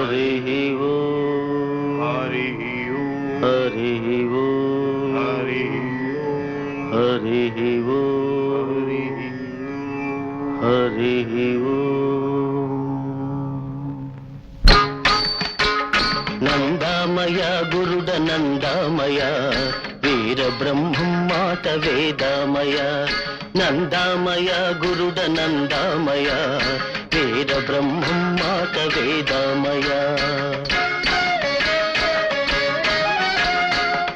హరి ఓం హరి ఓం హరి ఓం హరి హరి ఓం హరి ఓం. నందామయ గురుడ నందామయ వీర బ్రహ్మం మాట వేదామయ. నందామయ గురుడ నందామయ వీర బ్రహ్మం మాట వేదామయ.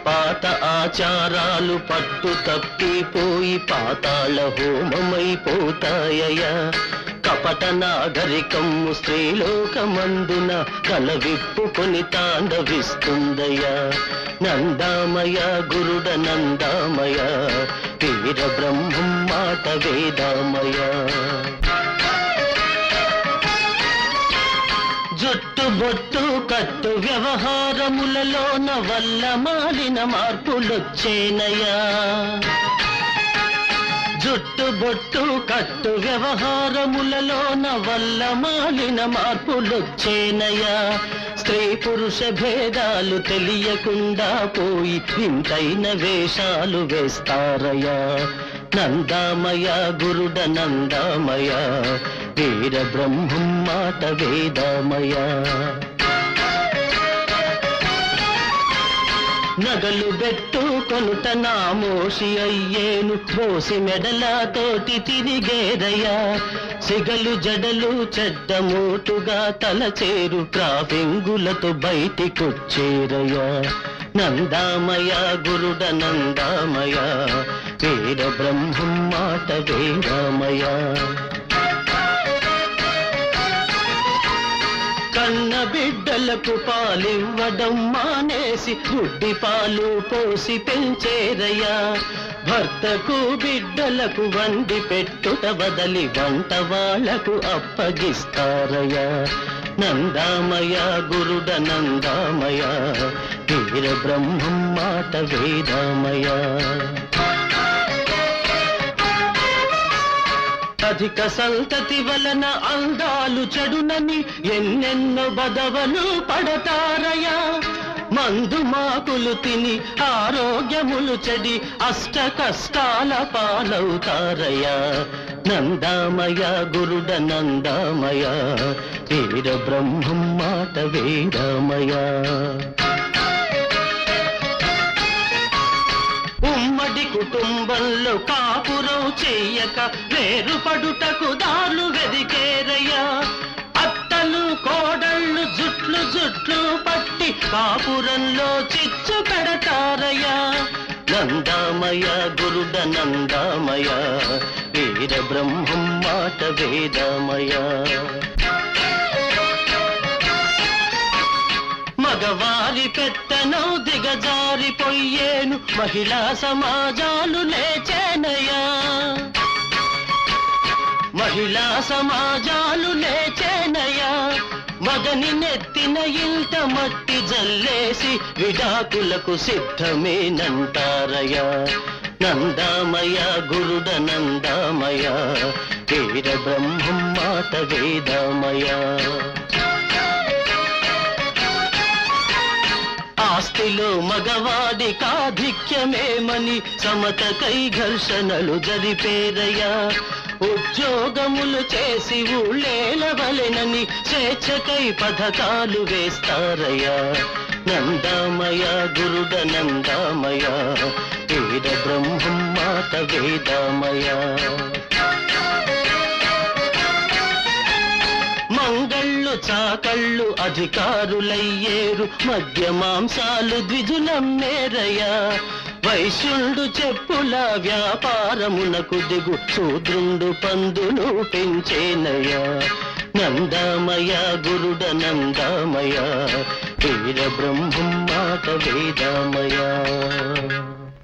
పాత ఆచారాలు పట్టు తప్పిపోయి పాతాళ హోమమైపోతాయ. కపట నాగరికము స్త్రీలోకమందున కల విప్పుకొని తాండవిస్తుందయ్యా. నందామయ గురుడ నందామయ వీర బ్రహ్మం మాట వేదామయ. జుట్టు బొట్టు కట్టు వ్యవహారములలోన వల్ల మాలిన మార్పులొచ్చేనయా. జుట్టు బొట్టు కట్టు వ్యవహారములలోన వల్ల మాలిన మార్పులొచ్చేనయా. స్త్రీ పురుష భేదాలు తెలియకుండా పోయి వింతైన వేషాలు వేస్తారయా. నందామయ గురుడ నందామయ వీర బ్రహ్మం మాట వేదామయ. నగలు బెట్టు కొనుట నామోషి అయ్యేను బోసి మెడలతోటి తిరిగేరయ్యా. సిగలు జడలు చెడ్డమోటుగా తలచేరు ట్రాఫింగులతో బయటికొచ్చేరయ్యా. నందామయ గురుడ నందామయ వీర బ్రహ్మం మాట వేదామయ. కన్న బిడ్డలకు పాలివ్వడం మానేసి గుడ్డి పాలు పోసి పెంచేరయ్యా. భర్తకు బిడ్డలకు వండి పెట్టుట బదలి వంట వాళ్లకు అప్పగిస్తారయ్యా. నందామయ గురుడ నందామయ వీర బ్రహ్మం మాట వేదామయ. అధిక సంతతి వలన అందాలు చెడునని ఎన్నెన్నో బదవలు పడతారయా. మందు మాకులు తిని ఆరోగ్యములు చెడి అష్ట కష్టాల పాలవుతారయా. నందామయ గురుడ నందామయ వీర బ్రహ్మం మాట వేదామయ. ఉమ్మడి కుటుంబంలో కాపురం చెయ్యక వేరుపడుటకు దారులు వెదికేరయ్యా. అత్తలు కోడళ్ళు జుట్లు జుట్లు పట్టి కాపురంలో చిచ్చు పెడతారయ్యా. నందామయ గురుడ నందామయ వీర బ్రహ్మం మాట వేదామయ. మగవారి పెత్తనం దిగజారిపోయేను మహిళా సమాజాలు లేచేనయా. మహిళా సమాజాలు లేచేనయా. మగని నెత్తిన ఇంట మట్టి జల్లేసి విడాకులకు సిద్ధమేనంటారయా. నందామయ గురుడ నందామయ వీర బ్రహ్మం మాట వేదామయ. ఆస్తిలో మగవాడి కాధిక్యమేమని సమతకై ఘర్షణలు జరిపేరయ్యా. ఉద్యోగములు చేసి ఊళ్ళేలవలెనని స్వేచ్ఛకై పథకాలు వేస్తారయ్యా. నందామయ గురుడ నందామయ వీర బ్రహ్మం మాట వేదామయ. మంగళ్ళు చాకళ్ళు అధికారులయ్యేరు మద్య మాంసాలు ద్విజులమ్మేరయ్యా. వైశ్యుండు చెప్పుల వ్యాపారమునకు దిగు శూద్రుండు పందులు పెంచేనయ్యా. నందామయ గురుడ నందామయ వీర బ్రహ్మం మాట వేదామయ.